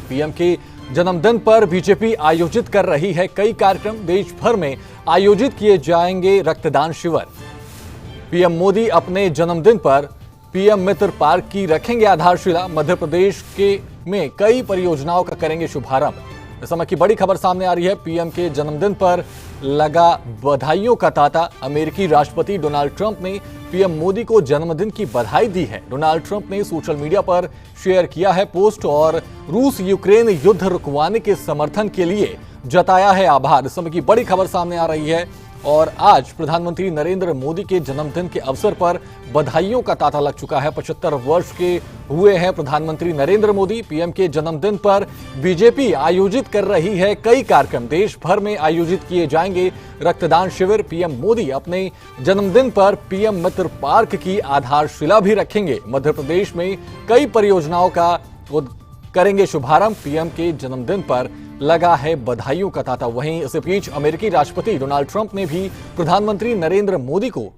PM के जन्मदिन पर बीजेपी आयोजित कर रही है कई कार्यक्रम। देश भर में आयोजित किए जाएंगे रक्तदान शिविर। पीएम मोदी अपने जन्मदिन पर पीएम मित्र पार्क की रखेंगे आधारशिला। मध्य प्रदेश में कई परियोजनाओं का करेंगे शुभारंभ। इस समय की बड़ी खबर सामने आ रही है। पीएम के जन्मदिन पर लगा बधाइयों का तांता। अमेरिकी राष्ट्रपति डोनाल्ड ट्रंप ने पीएम मोदी को जन्मदिन की बधाई दी है। डोनाल्ड ट्रंप ने सोशल मीडिया पर शेयर किया है पोस्ट और रूस यूक्रेन युद्ध रुकवाने के समर्थन के लिए जताया है आभार। इस समय की बड़ी खबर सामने आ रही है और आज प्रधानमंत्री नरेंद्र मोदी के जन्मदिन के अवसर पर बधाइयों का तांता लग चुका है। 75 वर्ष के हुए हैं प्रधानमंत्री नरेंद्र मोदी। पीएम के जन्मदिन पर बीजेपी आयोजित कर रही है कई कार्यक्रम। देश भर में आयोजित किए जाएंगे रक्तदान शिविर। पीएम मोदी अपने जन्मदिन पर पीएम मित्र पार्क की आधारशिला भी रखेंगे। मध्य प्रदेश में कई परियोजनाओं का करेंगे शुभारंभ। पीएम के जन्मदिन पर लगा है बधाइयों का तांता। वहीं इस बीच अमेरिकी राष्ट्रपति डोनाल्ड ट्रंप ने भी प्रधानमंत्री नरेंद्र मोदी को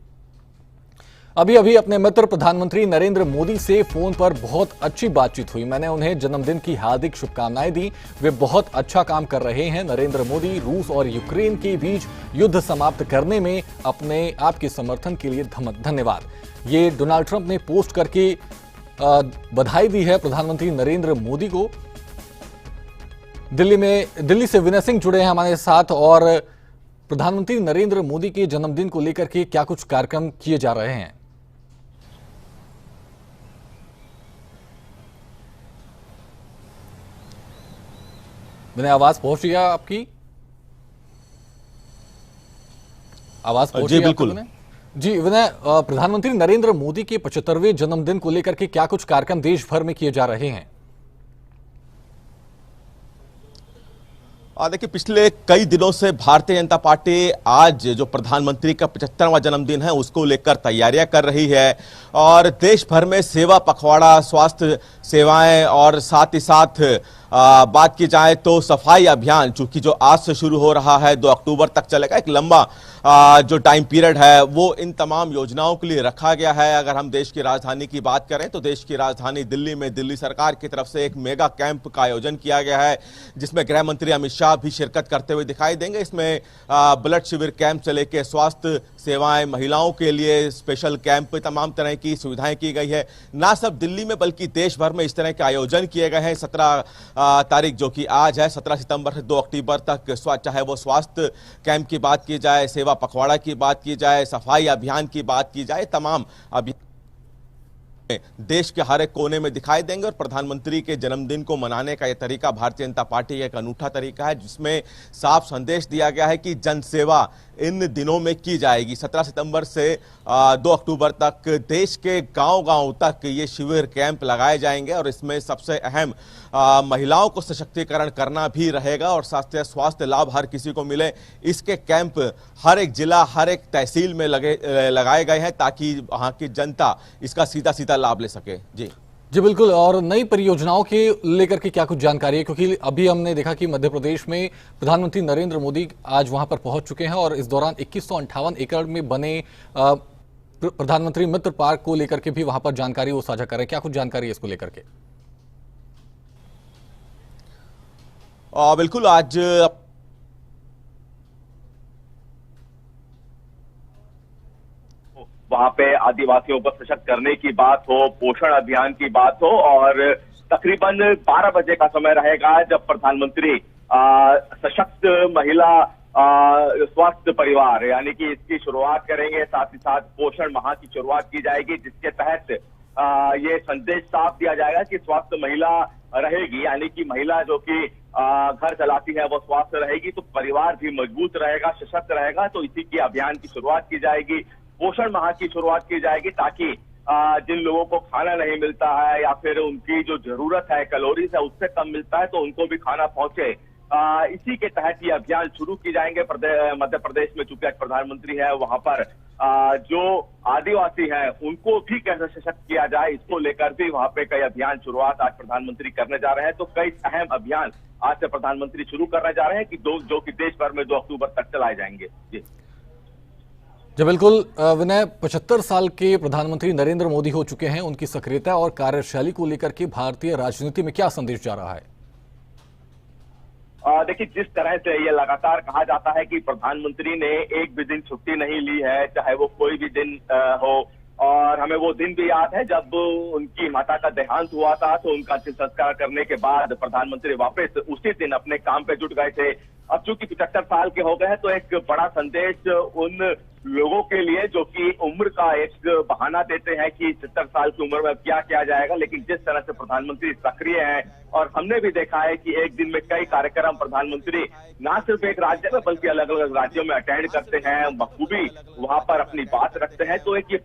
अभी अपने मित्र प्रधानमंत्री नरेंद्र मोदी से फोन पर बहुत अच्छी बातचीत हुई। मैंने उन्हें जन्मदिन की हार्दिक शुभकामनाएं दी। वे बहुत अच्छा काम कर रहे हैं। नरेंद्र मोदी रूस और यूक्रेन के बीच युद्ध समाप्त करने में अपने आपके समर्थन के लिए धन्यवाद। ये डोनाल्ड ट्रंप ने पोस्ट करके बधाई दी है प्रधानमंत्री नरेंद्र मोदी को। दिल्ली से विनय सिंह जुड़े हैं हमारे साथ और प्रधानमंत्री नरेंद्र मोदी के जन्मदिन को लेकर के क्या कुछ कार्यक्रम किए जा रहे हैं? विनय, आवाज पहुंच रही है आपकी? आवाज पहुंच रही है? बिल्कुल जी विनय, प्रधानमंत्री नरेंद्र मोदी के 75वें जन्मदिन को लेकर के क्या कुछ कार्यक्रम देश भर में किए जा रहे हैं? देखिए, पिछले कई दिनों से भारतीय जनता पार्टी आज जो प्रधानमंत्री का 75वां जन्मदिन है उसको लेकर तैयारियां कर रही है और देश भर में सेवा पखवाड़ा, स्वास्थ्य सेवाएं और साथ ही साथ बात की जाए तो सफाई अभियान चूंकि जो आज से शुरू हो रहा है 2 अक्टूबर तक चलेगा। एक लंबा जो टाइम पीरियड है वो इन तमाम योजनाओं के लिए रखा गया है। अगर हम देश की राजधानी की बात करें तो देश की राजधानी दिल्ली में दिल्ली सरकार की तरफ से एक मेगा कैंप का आयोजन किया गया है जिसमें गृह मंत्री अमित शाह भी शिरकत करते हुए दिखाई देंगे। इसमें ब्लड शिविर कैंप से लेकर स्वास्थ्य सेवाएं, महिलाओं के लिए स्पेशल कैंप, तमाम तरह की सुविधाएं की गई है। ना सिर्फ दिल्ली में बल्कि देश भर में इस तरह के आयोजन किए गए हैं। 17 तारीख जो कि आज है, 17 सितंबर से 2 अक्टूबर तक, चाहे वो स्वास्थ्य कैंप की बात की जाए, सेवा पखवाड़ा की बात की जाए, सफाई अभियान की बात की जाए, तमाम अभियान देश के हर एक कोने में दिखाई देंगे। और प्रधानमंत्री के जन्मदिन को मनाने का यह तरीका भारतीय जनता पार्टी का एक अनूठा तरीका है जिसमें साफ संदेश दिया गया है कि जनसेवा इन दिनों में की जाएगी। 17 सितंबर से 2 अक्टूबर तक देश के गांव-गांव तक ये शिविर कैंप लगाए जाएंगे और इसमें सबसे अहम महिलाओं को सशक्तिकरण करना भी रहेगा और स्वास्थ्य लाभ हर किसी को मिले। इसके कैंप हर एक जिला, हर एक तहसील में लगाए गए हैं ताकि वहां की जनता इसका सीधा सीधा लाभ ले सके। जी बिल्कुल। और नई परियोजनाओं के लेकर के क्या कुछ जानकारी है? क्योंकि अभी हमने देखा कि मध्य प्रदेश में प्रधानमंत्री नरेंद्र मोदी आज वहां पर पहुंच चुके हैं और इस दौरान 2158 एकड़ में बने प्रधानमंत्री मित्र पार्क को लेकर के भी वहां पर जानकारी वो साझा कर रहे हैं। क्या कुछ जानकारी है इसको लेकर के? बिल्कुल, आज वहां पे आदिवासियों को सशक्त करने की बात हो, पोषण अभियान की बात हो और तकरीबन 12 बजे का समय रहेगा जब प्रधानमंत्री सशक्त महिला स्वास्थ्य परिवार यानी कि इसकी शुरुआत करेंगे। साथ ही साथ पोषण माह की शुरुआत की जाएगी जिसके तहत ये संदेश साफ दिया जाएगा कि स्वास्थ्य महिला रहेगी, यानी कि महिला जो कि घर चलाती है वो स्वस्थ रहेगी तो परिवार भी मजबूत रहेगा, सशक्त रहेगा। तो इसी की अभियान की शुरुआत की जाएगी। पोषण माह की शुरुआत की जाएगी ताकि जिन लोगों को खाना नहीं मिलता है या फिर उनकी जो जरूरत है कैलोरीज है उससे कम मिलता है तो उनको भी खाना पहुंचे। इसी के तहत ये अभियान शुरू की जाएंगे। मध्य प्रदेश में चूंकि प्रधानमंत्री है वहां पर जो आदिवासी हैं उनको भी कैसे सशक्त किया जाए इसको लेकर भी वहां पे कई अभियान शुरुआत आज प्रधानमंत्री करने जा रहे हैं। तो कई अहम अभियान आज से प्रधानमंत्री शुरू करने जा रहे हैं कि जो कि देश भर में 2 अक्टूबर तक चलाए जाएंगे। जी बिल्कुल विनय, 75 साल के प्रधानमंत्री नरेंद्र मोदी हो चुके हैं। उनकी सक्रियता और कार्यशैली को लेकर के भारतीय राजनीति में क्या संदेश जा रहा है? देखिए, जिस तरह से ये लगातार कहा जाता है कि प्रधानमंत्री ने एक भी दिन छुट्टी नहीं ली है, चाहे वो कोई भी दिन हो, और हमें वो दिन भी याद है जब उनकी माता का देहांत हुआ था, तो उनका अंतिम संस्कार करने के बाद प्रधानमंत्री वापस उसी दिन अपने काम पे जुट गए थे। अब चूंकि 75 साल के हो गए हैं, तो एक बड़ा संदेश उन लोगों के लिए जो कि उम्र का एक बहाना देते हैं कि 70 साल की उम्र में क्या किया जाएगा, लेकिन जिस तरह से प्रधानमंत्री सक्रिय हैं, और हमने भी देखा है कि एक दिन में कई कार्यक्रम प्रधानमंत्री ना सिर्फ एक राज्य में बल्कि अलग अलग राज्यों में अटेंड करते हैं, बखूबी वहां पर अपनी बात रखते हैं, तो एक ये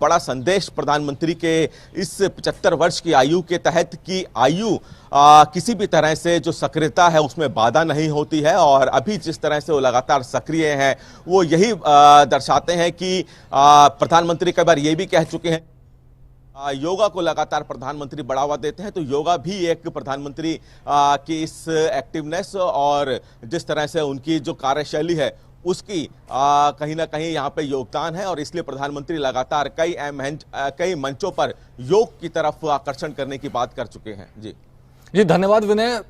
बड़ा संदेश प्रधानमंत्री के इस 75 वर्ष की आयु के तहत की आयु किसी भी तरह से जो सक्रियता है उसमें बाधा नहीं होती है, और अभी जिस तरह से वो लगातार सक्रिय हैं वो यही दर्शाते हैं कि प्रधानमंत्री कई बार ये भी कह चुके हैं योगा को लगातार प्रधानमंत्री बढ़ावा देते हैं, तो योगा भी एक प्रधानमंत्री की इस एक्टिवनेस और जिस तरह से उनकी जो कार्यशैली है उसकी कहीं ना कहीं यहाँ पे योगदान है, और इसलिए प्रधानमंत्री लगातार कई मंचों पर योग की तरफ आकर्षण करने की बात कर चुके हैं। जी धन्यवाद विनय।